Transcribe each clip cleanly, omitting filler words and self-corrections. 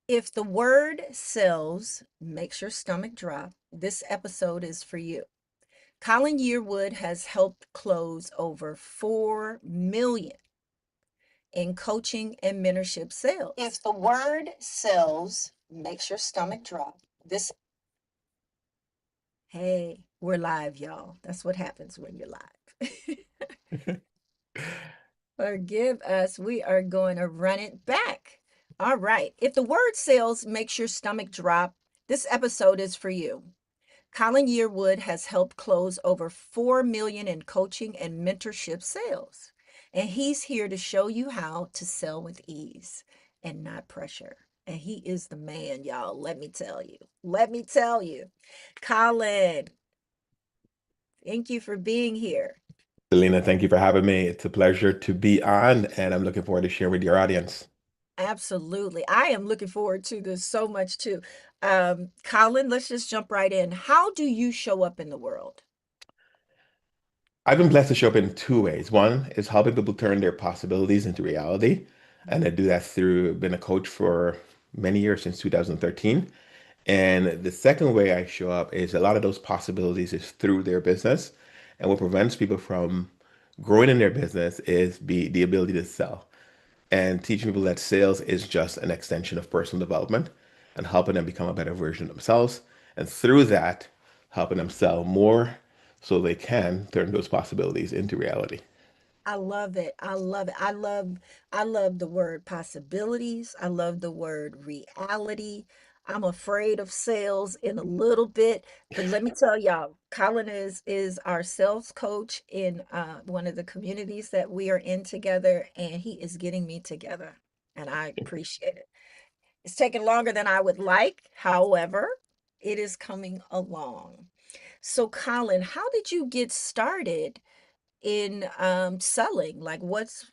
If the word sells makes your stomach drop, this episode is for you. Colin Yearwood has helped close over 4 million in coaching and mentorship sales. If the word sells makes your stomach drop, this hey, we're live, y'all. That's what happens when you're live. Forgive us. We are going to run it back. All right. If the word sales makes your stomach drop, this episode is for you. Colin Yearwood has helped close over 4 million in coaching and mentorship sales. And he's here to show you how to sell with ease and not pressure. And he is the man, y'all. Let me tell you. Let me tell you. Colin, thank you for being here. Selena, thank you for having me. It's a pleasure to be on, and I'm looking forward to sharing with your audience. Absolutely. I am looking forward to this so much too. Colin, let's just jump right in. How do you show up in the world? I've been blessed to show up in two ways. One is helping people turn their possibilities into reality, and I do that through being a coach for many years since 2013. And the second way I show up is a lot of those possibilities is through their business. And what prevents people from growing in their business is the ability to sell. And teaching people that sales is just an extension of personal development and helping them become a better version of themselves. And through that, helping them sell more so they can turn those possibilities into reality. I love it. I love it. I love the word possibilities. I love the word reality. I'm afraid of sales in a little bit, but let me tell y'all, Colin is our sales coach in one of the communities that we are in together, and he is getting me together, and I appreciate it. It's taking longer than I would like. However, it is coming along. So, Colin, how did you get started in selling? Like, let's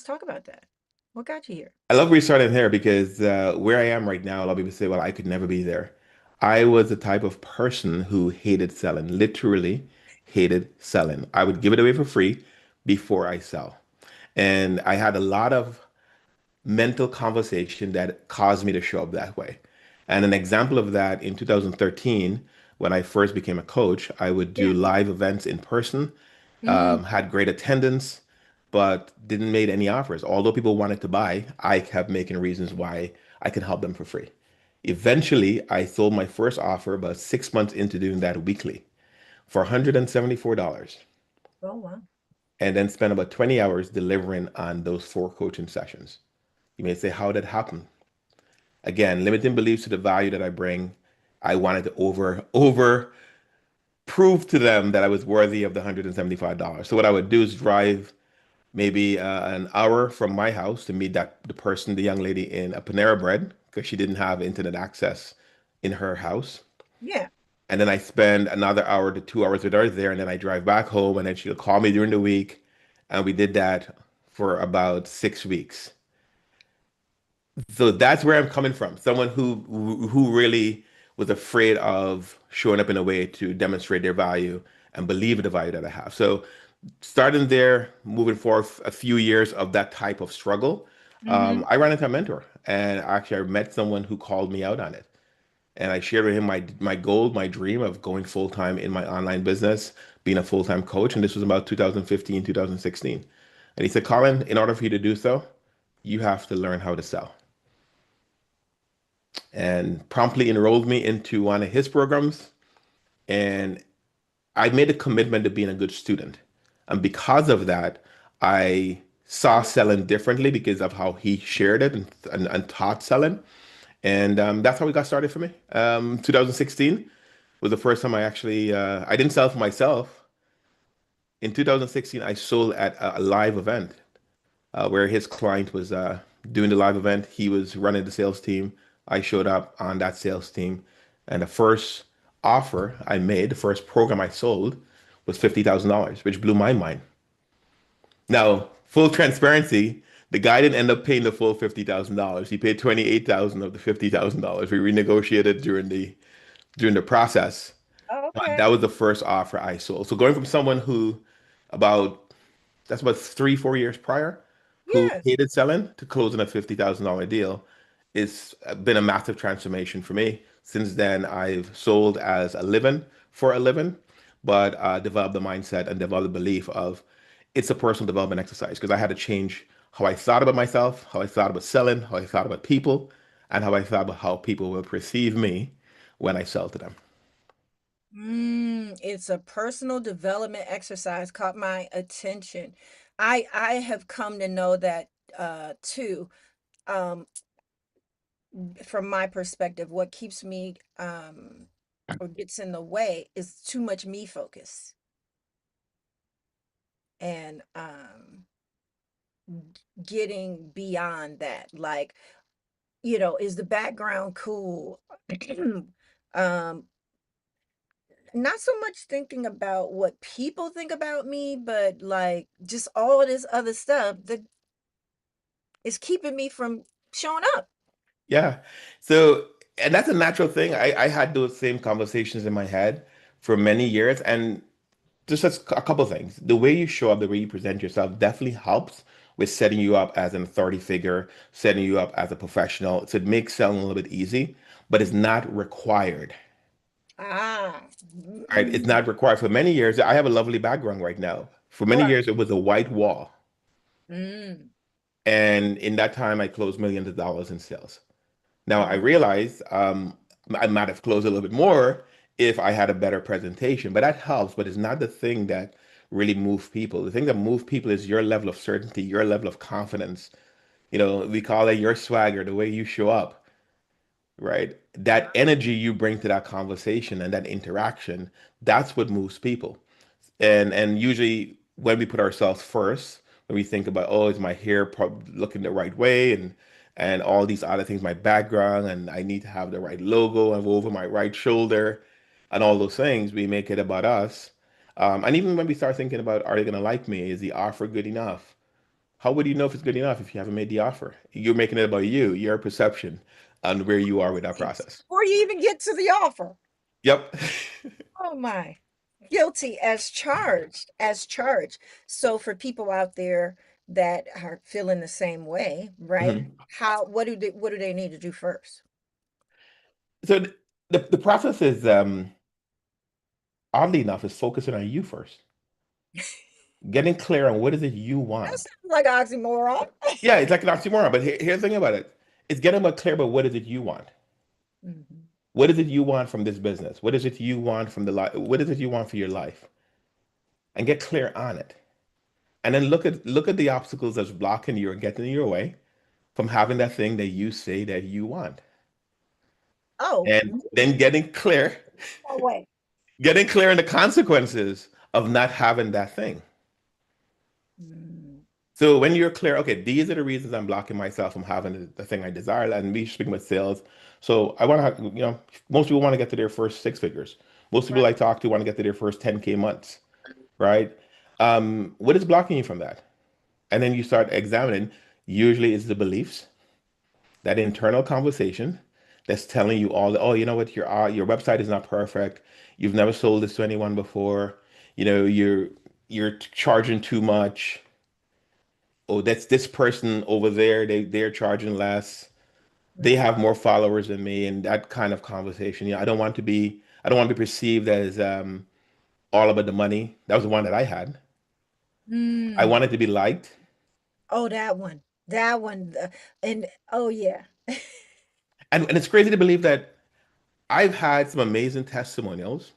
talk about that. What got you here? I love where you started here because where I am right now, a lot of people say, well, I could never be there. I was the type of person who hated selling, literally hated selling. I would give it away for free before I sell. And I had a lot of mental conversation that caused me to show up that way. And an example of that in 2013, when I first became a coach, I would do Yeah. live events in person, Mm, had great attendance, but didn't make any offers. Although people wanted to buy, I kept making reasons why I can help them for free. Eventually, I sold my first offer about 6 months into doing that weekly for $174 oh wow. and then spent about 20 hours delivering on those four coaching sessions. You may say, how did that happen? Again, limiting beliefs to the value that I bring. I wanted to over prove to them that I was worthy of the $175. So what I would do is drive maybe an hour from my house to meet the person, the young lady in a Panera Bread, because she didn't have internet access in her house. Yeah. And then I spend another hour to 2 hours with her there, and then I drive back home, and then she'll call me during the week, and we did that for about 6 weeks. So that's where I'm coming from. Someone who really was afraid of showing up in a way to demonstrate their value and believe in the value that I have. So starting there, moving forward a few years of that type of struggle, Mm-hmm. I ran into a mentor, and actually I met someone who called me out on it. And I shared with him my goal, my dream of going full time in my online business, being a full time coach. And this was about 2015, 2016. And he said, Colin, in order for you to do so, you have to learn how to sell and promptly enrolled me into one of his programs. And I made a commitment to being a good student. And because of that, I saw selling differently because of how he shared it and taught selling. And that's how we got started for me. 2016 was the first time I didn't sell for myself. In 2016, I sold at a live event where his client was doing the live event. He was running the sales team. I showed up on that sales team, and the first offer I made, the first program I sold, was $50,000, which blew my mind. Now, full transparency, the guy didn't end up paying the full $50,000. He paid 28,000 of the $50,000. We renegotiated during the process. Oh, But okay. that was the first offer I sold. So going from someone who about that's about 3, 4 years prior, who Yes. hated selling to closing a $50,000 deal It's been a massive transformation for me. Since then, I've sold as a living for a living, but developed the mindset and developed the belief of it's a personal development exercise because I had to change how I thought about myself, how I thought about selling, how I thought about people, and how I thought about how people will perceive me when I sell to them. It's a personal development exercise caught my attention. I have come to know that too. Um, from my perspective, what keeps me or gets in the way is too much me focus. And getting beyond that, like, is the background cool? um Not so much thinking about what people think about me, but like just all of this other stuff that is keeping me from showing up. Yeah. So, and that's a natural thing. I had those same conversations in my head for many years. And just as a couple things, the way you show up, the way you present yourself definitely helps with setting you up as an authority figure, setting you up as a professional. So it makes selling a little bit easy, but it's not required. Ah, All right. It's not required. For many years, I have a lovely background right now. For many right. years, it was a white wall. Mm, And in that time, I closed millions of dollars in sales. Now I mm. realize I might have closed a little bit more if I had a better presentation, but that helps. But it's not the thing that really moves people. The thing that moves people is your level of certainty, your level of confidence. You know, we call it your swagger, the way you show up, right? That energy you bring to that conversation and that interaction, that's what moves people. And usually when we put ourselves first, when we think about, oh, is my hair looking the right way and all these other things, my background, and I need to have the right logo and over my right shoulder and all those things, we make it about us. And even when we start thinking about, are they going to like me? Is the offer good enough? How would you know if it's good enough if you haven't made the offer? You're making it about you, your perception, and where you are with that process. Before you even get to the offer. Yep. Oh my. Guilty as charged, as charged. So for people out there that are feeling the same way, right? Mhm. What do they need to do first? So the process is oddly enough, is focusing on you first. Getting clear on what is it you That want. sounds like an oxymoron. Yeah, it's like an oxymoron, but here's the thing about it. It's getting about clear about what is it you want. Mhm. What is it you want from this business? What is it you want from the life? What is it you want for your life? And get clear on it. And then look at the obstacles that's blocking you or getting in your way from having that thing that you say that you want. Oh, And then no way. getting clear on the consequences of not having that thing. Mm, So when you're clear, okay, these are the reasons I'm blocking myself from having the thing I desire. And me speaking with sales. So I want to have, most people want to get to their first six figures. Most people right. I talk to want to get to their first 10K months, right? What is blocking you from that? And then you start examining, usually it's the beliefs, that internal conversation that's telling you all the, oh, you know what, your website is not perfect. You've never sold this to anyone before. You're charging too much. Oh, that's this person over there. They're charging less. They Mm, have more followers than me, and that kind of conversation. I don't want to be perceived as all about the money. That was the one that I had. I mm. wanted to be liked, Oh, that one, and oh yeah. and it's crazy to believe that I've had some amazing testimonials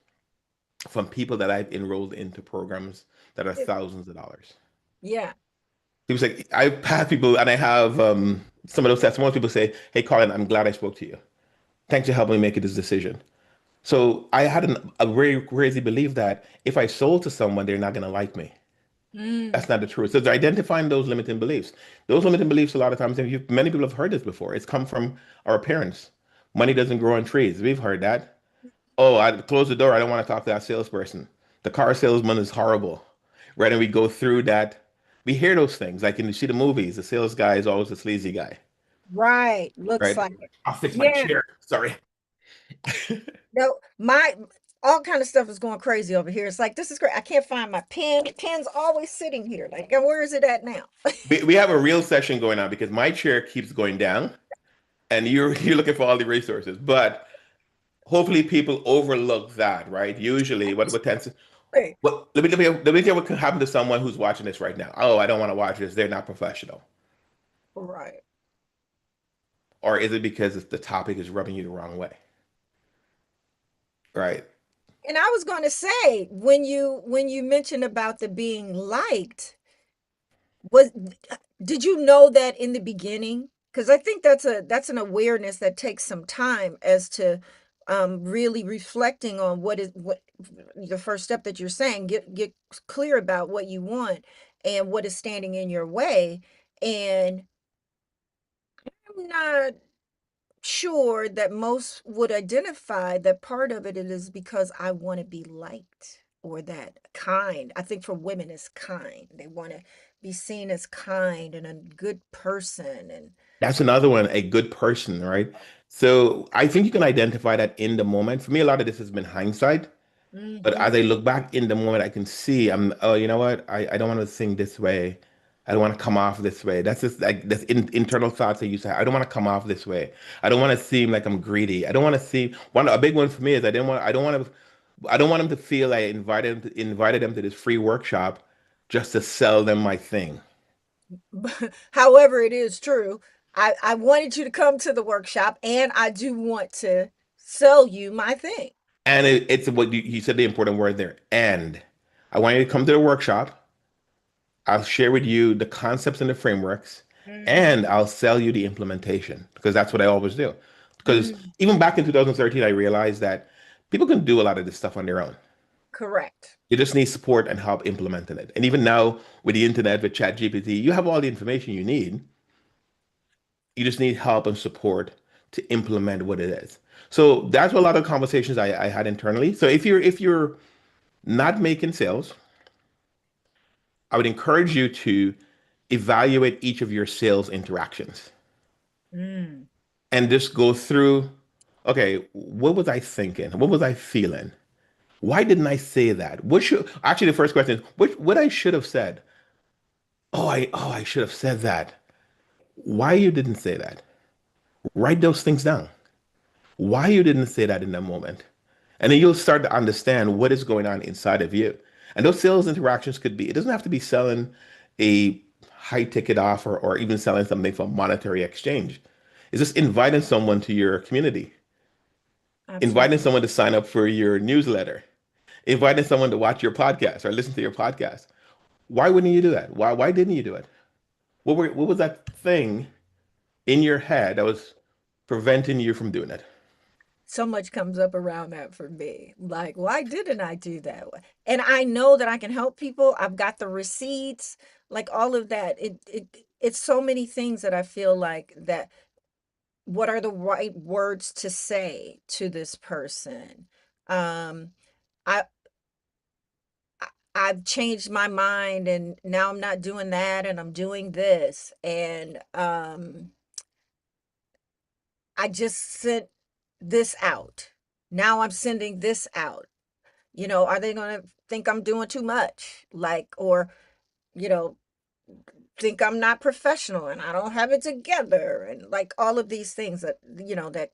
from people that I've enrolled into programs that are thousands of dollars. Yeah. People say I've had people, and I have some of those testimonials. People say, "Hey, Colin, I'm glad I spoke to you. Thanks for helping me make this decision." So I had a very crazy belief that if I sold to someone, they're not going to like me. Mm, That's not the truth. So it's identifying those limiting beliefs. Those limiting beliefs, a lot of times, many people have heard this before. It's come from our parents. Money doesn't grow on trees. We've heard that. Oh, I close the door. I don't want to talk to that salesperson. The car salesman is horrible. Right? And we go through that. We hear those things. Like in you see the movies, the sales guy is always the sleazy guy. right. Looks Right? like it. I'll fix my Yeah. chair. Sorry. No, my all kind of stuff is going crazy over here. It's like this is great. I can't find my pen. The pen's always sitting here. Like, where is it at now? We have a real session going on because my chair keeps going down. and you're you're looking for all the resources. But hopefully people overlook that, right? Usually what tends to Right. what let me tell you what could happen to someone who's watching this right now. Oh, I don't want to watch this. They're not professional. Right. Or is it because the topic is rubbing you the wrong way? Right. And I was going to say, when you mentioned about the being liked, was did you know that in the beginning? Because I think that's an awareness that takes some time as to really reflecting on what the first step that you're saying. Get clear about what you want and what is standing in your way. And I'm not sure that most would identify that part of it is because I want to be liked or that kind. I think for women it's kind. They want to be seen as kind and a good person and That's another one, a good person, right? So I think you can identify that in the moment. For me, a lot of this has been hindsight. But as mhm. I look back in the moment, I can see oh, you know what? I don't want to think this way. I don't want to come off this way. That's just like that's internal thoughts I used to have. I don't want to come off this way. I don't want to seem like I'm greedy. I don't want to seem a big one for me is I don't want them to feel I invited them to this free workshop just to sell them my thing. However, it is true. I wanted you to come to the workshop and I do want to sell you my thing. And it's what you said the important word there. And I want you to come to the workshop. I'll share with you the concepts and the frameworks, Mhm. and I'll sell you the implementation because that's what I always do. Because Mhm. even back in 2013, I realized that people can do a lot of this stuff on their own. Correct. You just need support and help implementing it. And even now, with the internet, with ChatGPT, you have all the information you need. You just need help and support to implement what it is. So that's what a lot of conversations I had internally. So if you're not making sales, I would encourage you to evaluate each of your sales interactions Mm. and just go through, okay, what was I thinking? What was I feeling? Why didn't I say that? What should actually the first question is what I should have said. I should have said that. Why you didn't say that? Write those things down. Why you didn't say that in that moment. And then you'll start to understand what is going on inside of you. And those sales interactions could be, it doesn't have to be selling a high ticket offer or even selling something for monetary exchange. It's just inviting someone to your community, inviting Absolutely. someone to sign up for your newsletter, inviting someone to watch your podcast or listen to your podcast. Why wouldn't you do that? Why didn't you do it? What was that thing in your head that was preventing you from doing it? So much comes up around that for me. Like, why didn't I do that? And I know that I can help people. I've got the receipts, like all of that. It's so many things that I feel like that what are the right words to say to this person? Um, I I've changed my mind and now I'm not doing that and I'm doing this. And I just sent this out. Now I'm sending this out. Are they going to think I'm doing too much? Like, or, you know, think I'm not professional and I don't have it together and like all of these things that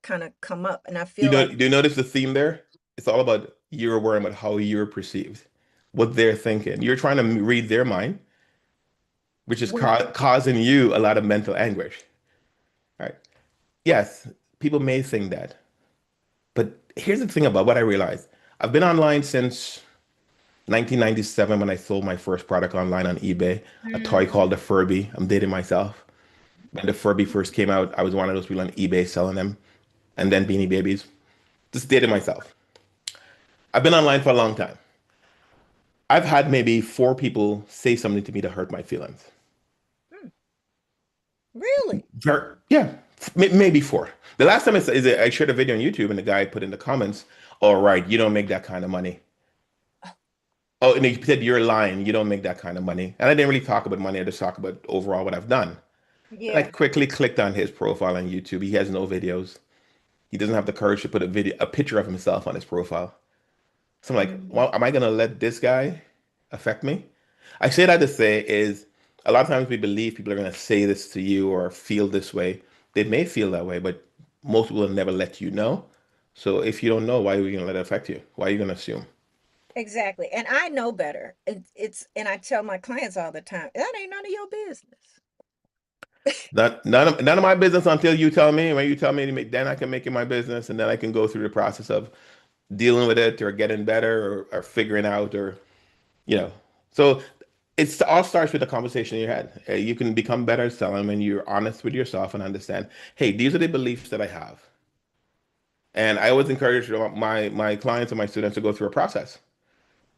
kind of come up. And I You feel know, like do you notice the theme there? It's all about you're worrying about how you're perceived, what they're thinking. You're trying to read their mind, which is when, causing you a lot of mental anguish. Right? Yes, people may think that, but here's the thing about what I realized. I've been online since 1997 when I sold my first product online on eBay, a toy mm, called the Furby. I'm dating myself. When the Furby first came out, I was one of those people on eBay selling them, and then Beanie Babies. Just dating myself. I've been online for a long time. I've had maybe four people say something to me to hurt my feelings. mm, really? Yeah, maybe four. The last time I shared a video on YouTube and the guy put in the comments, "All right, you don't make that kind of money." Oh, and he said, "You're lying. You don't make that kind of money." And I didn't really talk about money. I just talk about overall what I've done. And I Yeah. quickly clicked on his profile on YouTube. He has no videos. He doesn't have the courage to put a picture of himself on his profile. So I'm like, Mm, well, am I gonna let this guy affect me? I say that to say is a lot of times we believe people are gonna say this to you or feel this way They may feel that way, but most people will never let you know. So if you don't know, why are you gonna let it affect you? Why are you gonna assume? Exactly. And I know better. And I tell my clients all the time, that ain't none of your business. None of my business until you tell me. When you tell me to make, then I can make it my business, and then I can go through the process of dealing with it or getting better or figuring out or you know. So it's all starts with a conversation in your head. You can become better at selling when you're honest with yourself and understand, hey, these are the beliefs that I have. And I always encourage my clients and my students to go through a process.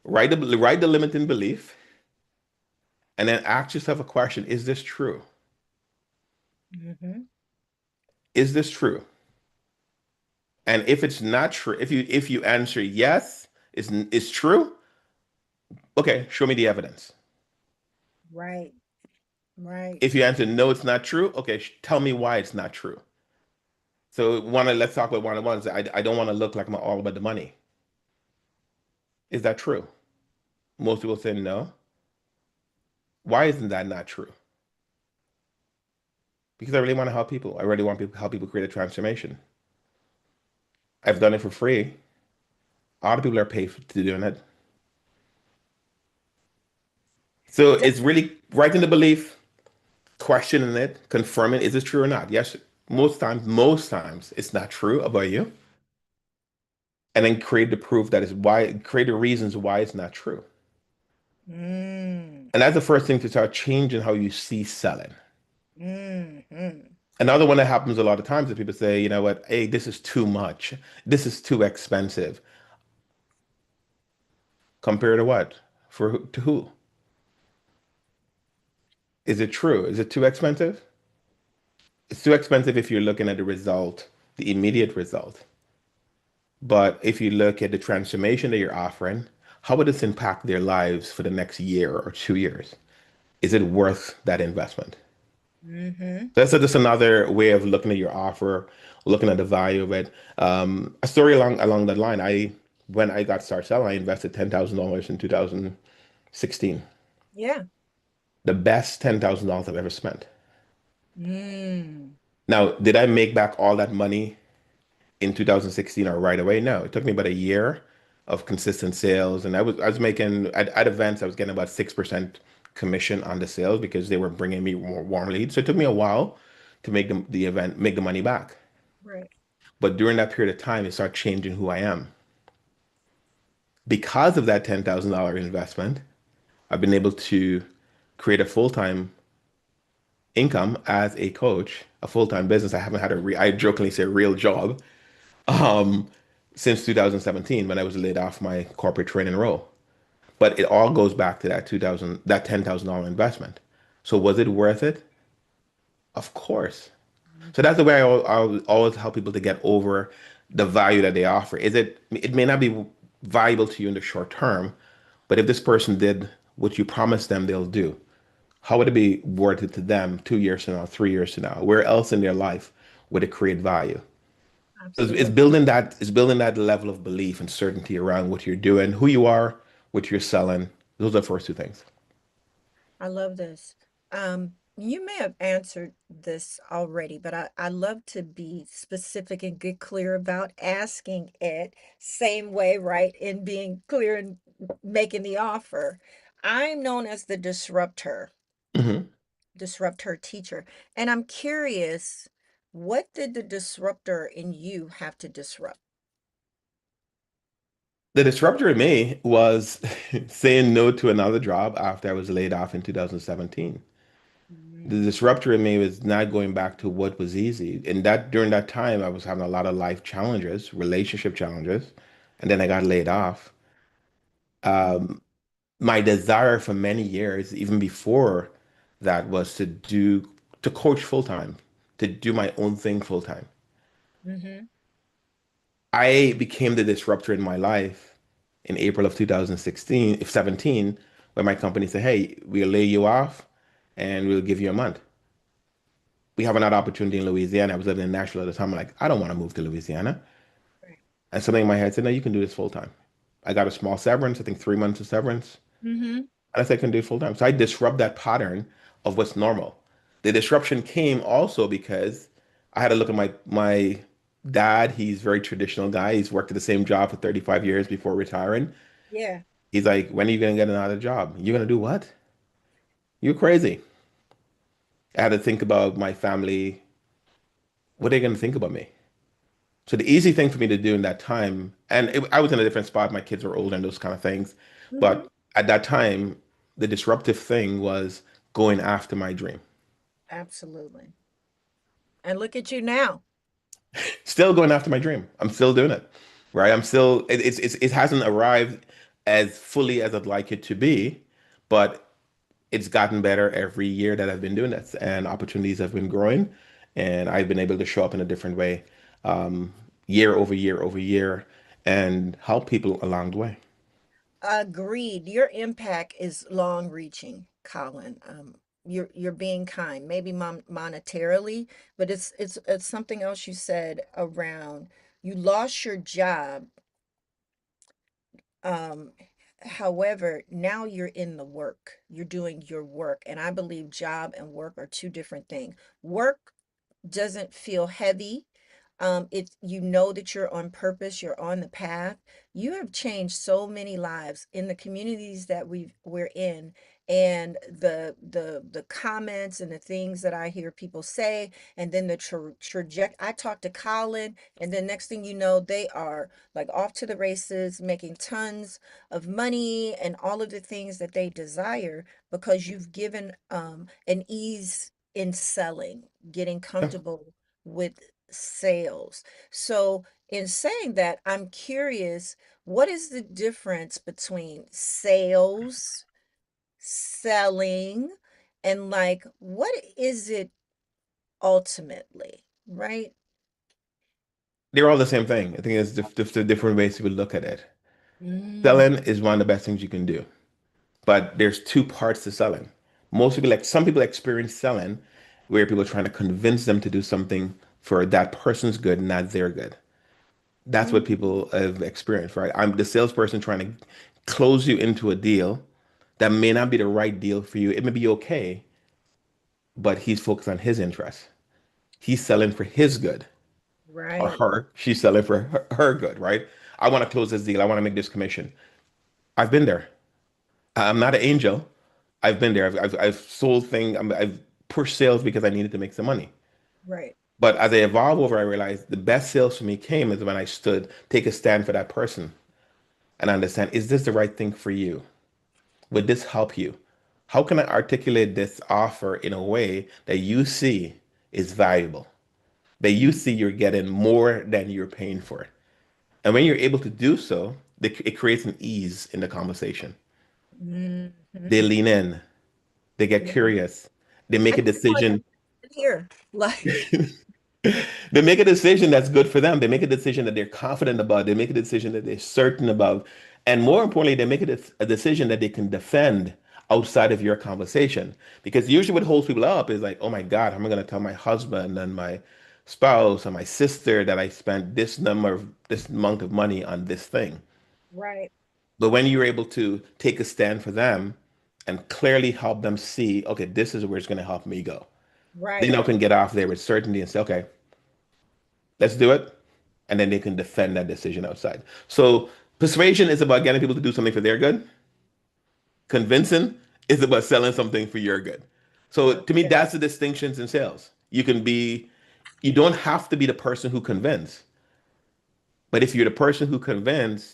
Write the limiting belief and then ask yourself a question, is this true? Hmm. Is this true? And if it's not true, if you answer yes, is true, okay, show me the evidence. Right, right. If you answer no, it's not true, okay, tell me why it's not true. So let's talk about one of the ones. I don't want to look like I'm all about the money. Is that true? Most people say no. Why isn't that not true? Because I really want to help people. I really want people help people create a transformation. I've done it for free. Other people are paid to doing it. So D- it's really writing the belief, questioning it, confirming is this true or not? Yes, most times it's not true about you, and then create the proof that is why, create the reasons why it's not true. mm, And that's the first thing to start changing how you see selling. mm. Another one that happens a lot of times is people say, you know what, hey, this is too much. This is too expensive. Compared to what? To who? Is it true? Is it too expensive? It's too expensive if you're looking at the result, the immediate result. But if you look at the transformation that you're offering, how would this impact their lives for the next year or 2 years? Is it worth that investment? Mhm. That's just another way of looking at your offer, looking at the value of it. A story along that line. When I got Start Selling, I invested $10,000 in 2016. Yeah. The best $10,000 I've ever spent. Mm. Now, did I make back all that money in 2016 or right away? No, it took me about a year of consistent sales, and I was making at events I was getting about 6% commission on the sales because they were bringing me more warm leads. So it took me a while to make the event make the money back. Right. But during that period of time, it started changing who I am. Because of that $10,000 investment, I've been able to create a full-time income as a coach, a full-time business. I haven't had I jokingly say real job um, since 2017 when I was laid off my corporate training role. But it all goes back to that $10,000 investment. So was it worth it? Of course. So Mhm. that's the way I always help people to get over the value that they offer. It may not be valuable to you in the short term, but if this person did what you promised them they'll do, how would it be worth it to them 2 years from now, 3 years from now? Where else in their life would it create value? It's Absolutely. building that level of belief and certainty around what you're doing, who you are, what you're selling. Those are the first two things. I love this. You may have answered this already, but I love to be specific and get clear about asking it. Same way, right? In being clear and making the offer. I'm known as the Mhm. disrupt her teacher. And I'm curious, what did the disruptor in you have to disrupt? The disruptor in me was saying no to another job after I was laid off in 2017. The Mm, disruptor in me was not going back to what was easy. And that during that time, I was having a lot of life challenges, relationship challenges, and then I got laid off. mm, My desire for many years, even before that, was to coach full time, to do my own thing full time. mhm, I became the disruptor in my life in April of 2016, if 17, when my company said, "Hey, we'll lay you off and we'll give you a month." We have another opportunity in Louisiana. I was living in Nashville at the time. I'm like, I don't want to move to Louisiana. right. And something in my head said, no, you can do this full time. I got a small severance, I think 3 months of severance. Mhm, And I said, I can do it full time. So I disrupt that pattern of what's normal. The disruption came also because I had to look at my dad. He's a very traditional guy. He's worked at the same job for 35 years before retiring. Yeah. He's like, when are you gonna get another job? You're gonna do what? You're crazy. I had to think about my family. What are they gonna think about me? So the easy thing for me to do in that time, and I was in a different spot. My kids were older and those kind of things. Hmm. But at that time, the disruptive thing was going after my dream. Absolutely. And look at you now. Still going after my dream. I'm still doing it, right? I'm still, it hasn't arrived as fully as I'd like it to be, but it's gotten better every year that I've been doing this, and opportunities have been growing, and I've been able to show up in a different way, um, year over year over year, and help people along the way. Agreed. Your impact is long reaching, Colin. You're being kind, maybe monetarily, but it's something else you said around you lost your job. Um, However, now you're in the work. You're doing your work, and I believe job and work are two different things. Work doesn't feel heavy. It's you know that you're on purpose, you're on the path. You have changed so many lives in the communities that we're in, and the comments and the things that I hear people say, and then the trajectory. I talked to Colin, and then next thing you know, they are like off to the races, making tons of money and all of the things that they desire because you've given an ease in selling, getting Yeah. comfortable with sales. So, in saying that, I'm curious, what is the difference between sales, selling, and like what is it ultimately, right? They're all the same thing. I think it's just the different ways people look at it. Mm, Selling is one of the best things you can do, but there's two parts to selling. Most people, like some people, experience selling where people are trying to convince them to do something for that person's good, not their good. That's what mm, people have experienced, right? I'm the salesperson trying to close you into a deal that may not be the right deal for you. It may be okay, but he's focused on his interests. He's selling for his good, or right, her. She's selling for her good, right? I want to close this deal. I want to make this commission. I've been there. I'm not an angel. I've been there. I've sold things. I've pushed sales because I needed to make some money. right. But as I evolved over, I realized the best sales for me came is when I stood, take a stand for that person and understand, is this the right thing for you? Would this help you? How can I articulate this offer in a way that you see is valuable, that you see you're getting more than you're paying for it? And when you're able to do so, it creates an ease in the conversation. Hmm. They lean in, they get Yeah. curious, they I make a just want to decision. sit here. Like, They make a decision that's good for them. They make a decision that they're confident about. They make a decision that they're certain about. And more importantly, they make a decision that they can defend outside of your conversation. Because usually what holds people up is like, oh my God, how am I going to tell my husband and my spouse and my sister that I spent this amount of money on this thing? right, But when you're able to take a stand for them and clearly help them see, okay, this is where it's going to help me go. They right, now can get off there with certainty and say, okay, let's do it. And then they can defend that decision outside. So persuasion is about getting people to do something for their good. Convincing is about selling something for your good. So to me, okay, that's the distinctions in sales. You don't have to be the person who convince, but if you're the person who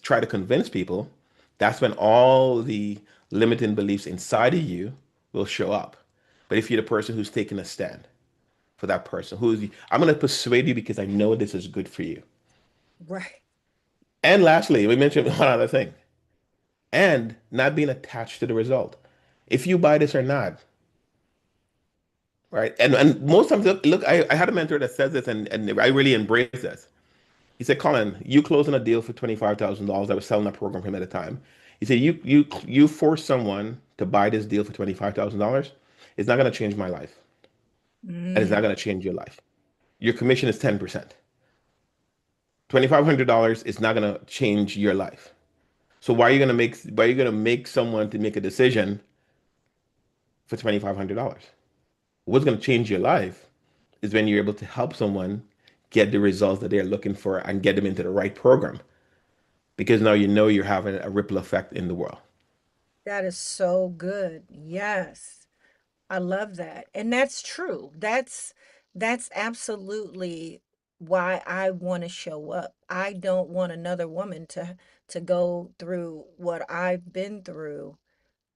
try to convince people, that's when all the limiting beliefs inside of you will show up. But if you're the person who's taking a stand for that person, I'm going to persuade you because I know this is good for you. right, And lastly, we mentioned one other thing, and not being attached to the result. If you buy this or not, right? And most times, look, I had a mentor that says this, and I really embrace this. He said, Colin, you closing a deal for $25,000. I was selling a program for him at the time. He said, you force someone to buy this deal for $25,000. It's not going to change my life, and it's not mm, going to change your life. Your commission is 10%. $2,500 is not going to change your life. So why are you gonna make someone to make a decision for $2,500? What's going to change your life is when you're able to help someone get the results that they're looking for and get them into the right program. Because now you know you're having a ripple effect in the world. That is so good. Yes. I love that. And that's true. That's absolutely why I want to show up. I don't want another woman to go through what I've been through,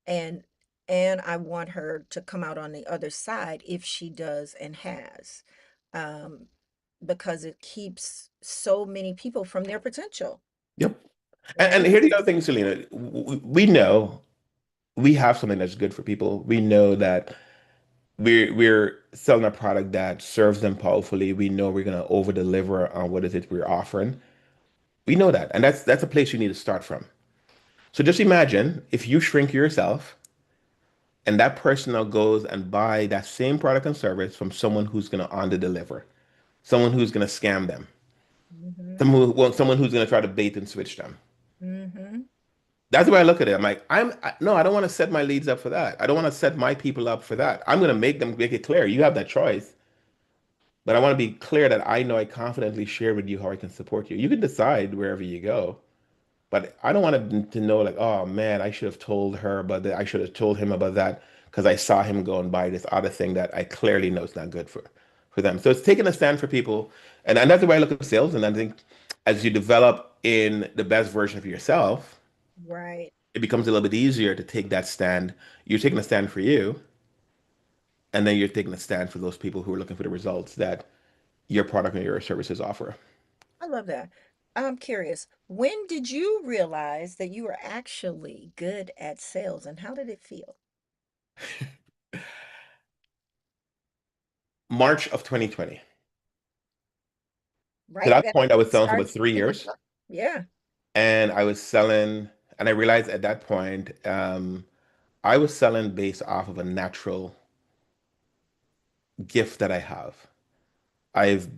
and and I want her to come out on the other side if she does and has. Um, because it keeps so many people from their potential. Yep. And Yeah. here's the other thing, Selena. We know we have something that's good for people. We know that we're selling a product that serves them powerfully. We know we're gonna over deliver on what it is we're offering. We know that, and that's a place you need to start from. So just imagine if you shrink yourself, and that person now goes and buy that same product and service from someone who's gonna under deliver, someone who's gonna scam them, Hmm. someone who's gonna try to bait and switch them. Hmm. That's the way I look at it. I'm like, no, I don't want to set my leads up for that. I don't want to set my people up for that. I'm going to make it clear. You have that choice, but I want to be clear that I know I confidently share with you how I can support you. You can decide wherever you go, but I don't want to know like, oh man, I should have told her about that. I should have told him about that because I saw him go and buy this other thing that I clearly know is not good for them. So it's taking a stand for people, and that's the way I look at sales. And I think as you develop in the best version of yourself, Right. it becomes a little bit easier to take that stand. You're taking a stand for you, and then you're taking a stand for those people who are looking for the results that your product and your services offer. I love that. I'm curious, when did you realize that you were actually good at sales and how did it feel? March of 2020. To Right that at point, I the was selling for start? about 3 years, Yeah. and I was selling, and I realized at that point, I was selling based off of a natural gift that I have. I've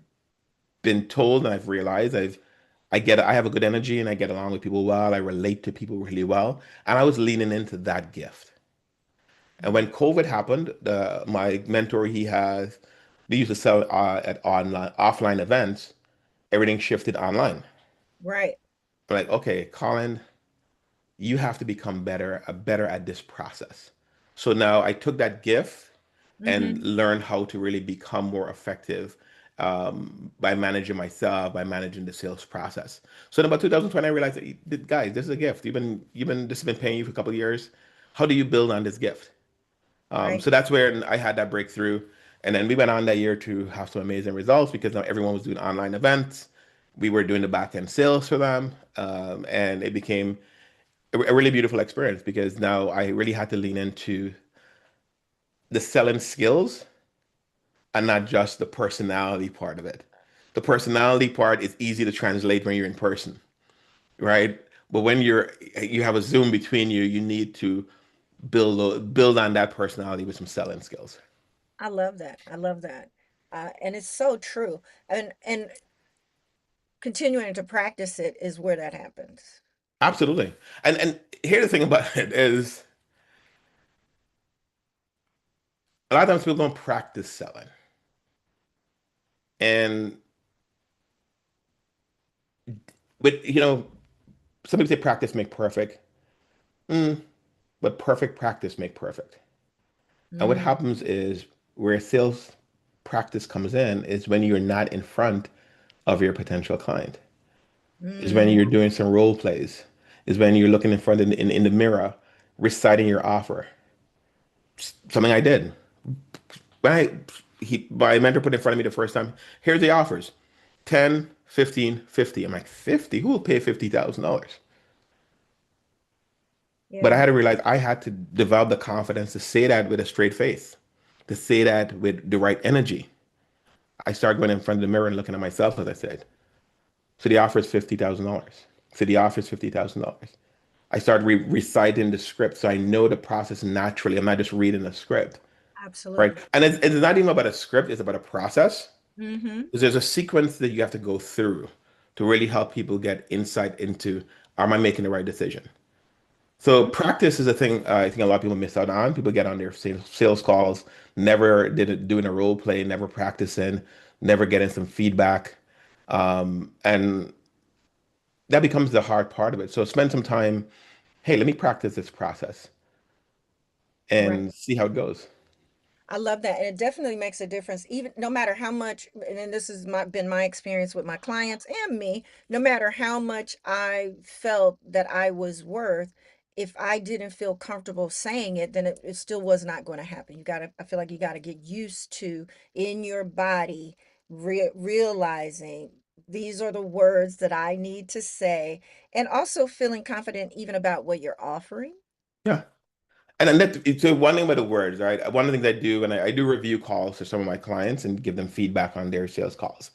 been told and I've realized I have a good energy and I get along with people well. I relate to people really well, and I was leaning into that gift. And Mhm. when COVID happened, my mentor, they used to sell at online, offline events. Everything shifted online. Right. I'm like, okay, Colin, you have to become better at this process. So now I took that gift and Hmm. learned how to really become more effective by managing myself, by managing the sales process. So in about 2020, I realized, that, guys, this is a gift. This has been paying you for a couple of years. How do you build on this gift? Right. So that's where I had that breakthrough. And then we went on that year to have some amazing results because now everyone was doing online events. We were doing the back end sales for them. And it became a really beautiful experience because now I really had to lean into the selling skills and not just the personality part of it. The personality part is easy to translate when you're in person, right? But when you have a Zoom between you, you need to build on that personality with some selling skills. I love that. I love that. And it's so true. And continuing to practice it is where that happens. Absolutely. And here's the thing about it is a lot of times people don't practice selling. And but some people say practice make perfect. Mm, but perfect practice make perfect. And what Mm, happens is where sales practice comes in is when you're not in front of your potential client. Is when mm, you're doing some role plays. Is when you're looking in front in the mirror, reciting your offer. Something I did. When my mentor put it in front of me the first time, here's the offers. 10, 15, 50. I'm like, 50? Who will pay $50,000? But I yeah, had to realize I had to develop the confidence to say that with a straight face, to say that with the right energy. I started going in front of the mirror and looking at myself, as I said. So the offer is $50,000. So the offer is $50,000. I started reciting the script so I know the process naturally. I'm not just reading the script, right? absolutely. And it's not even about a script, it's about a process. Hmm. There's a sequence that you have to go through to really help people get insight into, am I making the right decision? So practice is a thing I think a lot of people miss out on. People get on their sales calls, never did it doing a role play, never practicing, never getting some feedback. And that becomes the hard part of it. So spend some time, hey, let me practice this process Right. and see how it goes. I love that. And it definitely makes a difference, even no matter how much, and then this has been my experience with my clients and me, no matter how much I felt that I was worth, if I didn't feel comfortable saying it, then it still was not going to happen. I feel like you got to get used to in your body realizing these are the words that I need to say, and also feeling confident even about what you're offering. Yeah. And then so one thing about the words, right? One of the things I do, and I do review calls for some of my clients and give them feedback on their sales calls.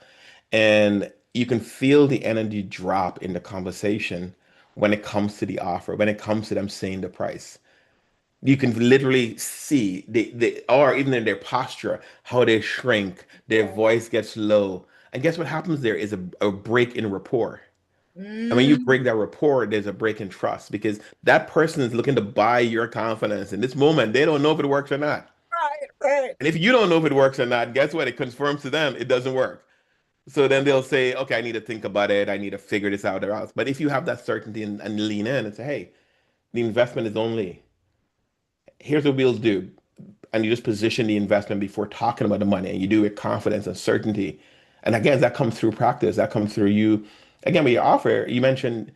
And you can feel the energy drop in the conversation when it comes to the offer, when it comes to them saying the price. You can literally see or even in their posture, how they shrink, their voice gets low. And guess what happens there is a break in rapport. And when you Mm, break that rapport, there's a break in trust because that person is looking to buy your confidence. In this moment, they don't know if it works or not. right, right. And if you don't know if it works or not, guess what? It confirms to them it doesn't work. So then they'll say, okay, I need to think about it. I need to figure this out or else. But if you have that certainty and lean in and say, hey, the investment is only, here's what we'll do. And you just position the investment before talking about the money and you do it with confidence and certainty. And again, that comes through practice. That comes through you. Again, when you offer, you mentioned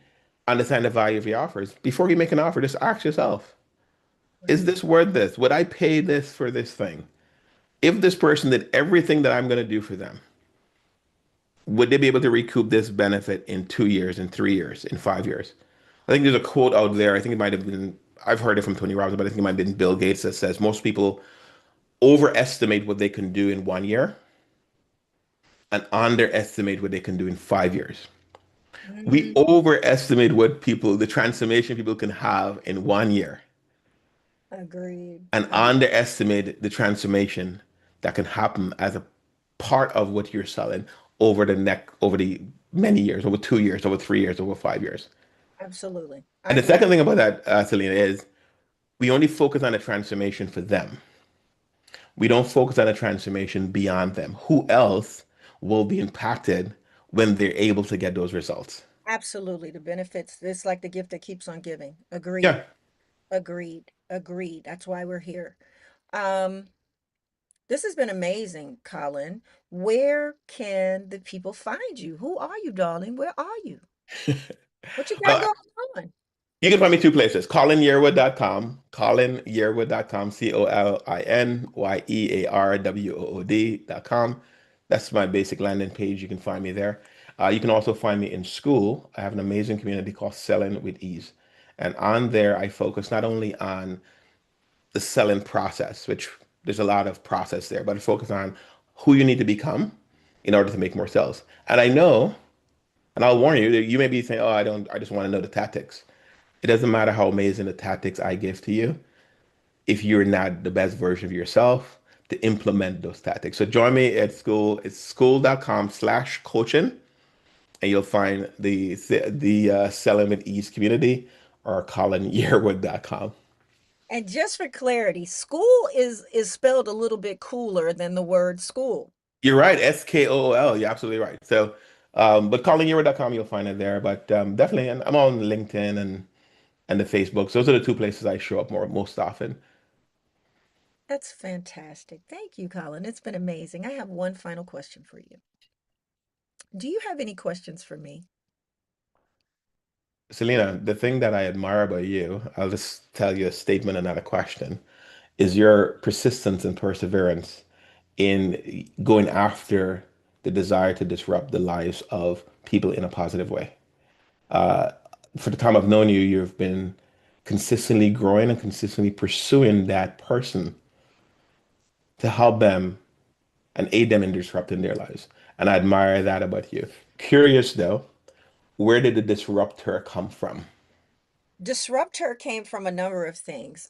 understand the value of your offers. Before you make an offer, just ask yourself, is Right. this worth this? Would I pay this for this thing? If this person did everything that I'm going to do for them, would they be able to recoup this benefit in 2 years, in 3 years, in 5 years? I think there's a quote out there. I think it might have been, I've heard it from Tony Robbins, but I think it might have been Bill Gates that says most people overestimate what they can do in 1 year and underestimate what they can do in 5 years. We Mm, overestimate what people, the transformation people can have in 1 year agreed. and underestimate the transformation that can happen as a part of what you're selling over the many years, over 2 years, over 3 years, over 5 years. Absolutely. I And the agree. second thing about that, Selena, is we only focus on the transformation for them. We don't focus on the transformation beyond them. Who else will be impacted when they're able to get those results? Absolutely. The benefits, it's like the gift that keeps on giving. Agreed. Yeah. Agreed. Agreed. That's why we're here. Um, this has been amazing, Colin. Where can the people find you? Who are you, darling? Where are you? What you got Well, going on? you can find me two places, colinyearwood.com, colinyearwood.com, COLINYEARWOOD.com. That's my basic landing page. You can find me there. You can also find me in school. I have an amazing community called Selling with Ease. And on there, I focus not only on the selling process, which there's a lot of process there, but I focus on who you need to become in order to make more sales. And I know, and I'll warn you, that you may be saying, oh, I just want to know the tactics. It doesn't matter how amazing the tactics I give to you if you're not the best version of yourself to implement those tactics. So join me at school. It's school.com/coaching, and you'll find the Selling with Ease community or colinyearwood.com. And just for clarity, school is spelled a little bit cooler than the word school. You're right, SKOOL. You're absolutely right. So, but colinyearwood.com, you'll find it there. But definitely, and I'm on LinkedIn and the Facebook. So those are the two places I show up most often. That's fantastic. Thank you, Colin. It's been amazing. I have one final question for you. Do you have any questions for me? Selena, the thing that I admire about you, I'll just tell you a statement and not a question, is your persistence and perseverance in going after the desire to disrupt the lives of people in a positive way. Uh, for the time I've known you, you've been consistently growing and consistently pursuing that person to help them and aid them in disrupting their lives. And I admire that about you. Curious though, where did the disruptor come from? Disrupt her came from a number of things.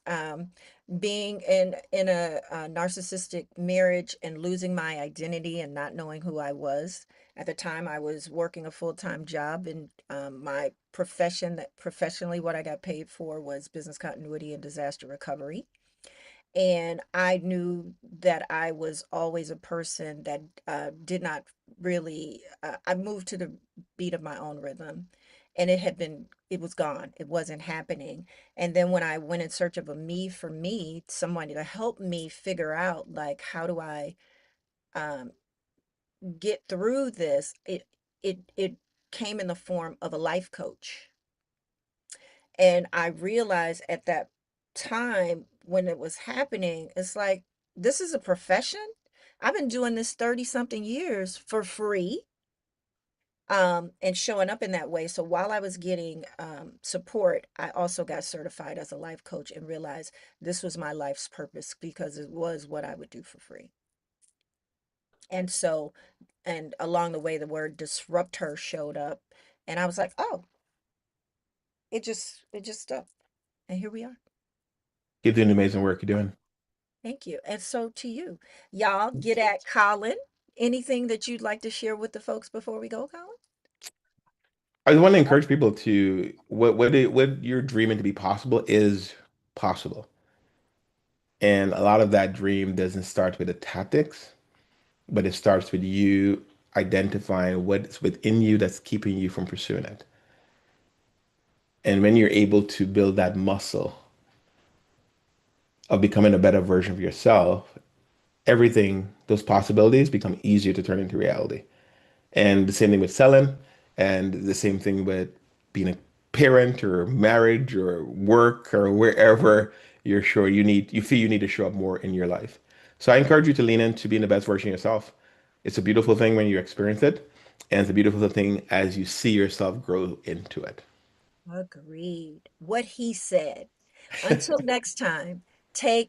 Being in a narcissistic marriage and losing my identity and not knowing who I was, At the time, I was working a full-time job in my profession. That professionally, what I got paid for was business continuity and disaster recovery. And I knew that I was always a person that did not really, I moved to the beat of my own rhythm. And it was gone. It wasn't happening. And then when I went in search of a me for me, someone to help me figure out, like, how do I um, get through this, it came in the form of a life coach. And I realized at that time when it was happening, it's like, this is a profession. I've been doing this 30 something years for free, and showing up in that way. So while I was getting support, I also got certified as a life coach and realized this was my life's purpose because it was what I would do for free. And so, and along the way, the word disrupt her showed up, and I was like, oh, it just stuck. And here we are. Keep doing the amazing work you're doing. Thank you. And so to you, y'all get at Colin. Anything that you'd like to share with the folks before we go, Colin? I just want to encourage people to what you're dreaming to be possible is possible. And a lot of that dream doesn't start with the tactics, but it starts with you identifying what's within you that's keeping you from pursuing it. And when you're able to build that muscle of becoming a better version of yourself, everything, those possibilities become easier to turn into reality. And the same thing with selling, and the same thing with being a parent or marriage or work or wherever you feel you need to show up more in your life. So I encourage you to lean into being the best version of yourself. It's a beautiful thing when you experience it, and it's a beautiful thing as you see yourself grow into it. Agreed. What he said. Until next time, take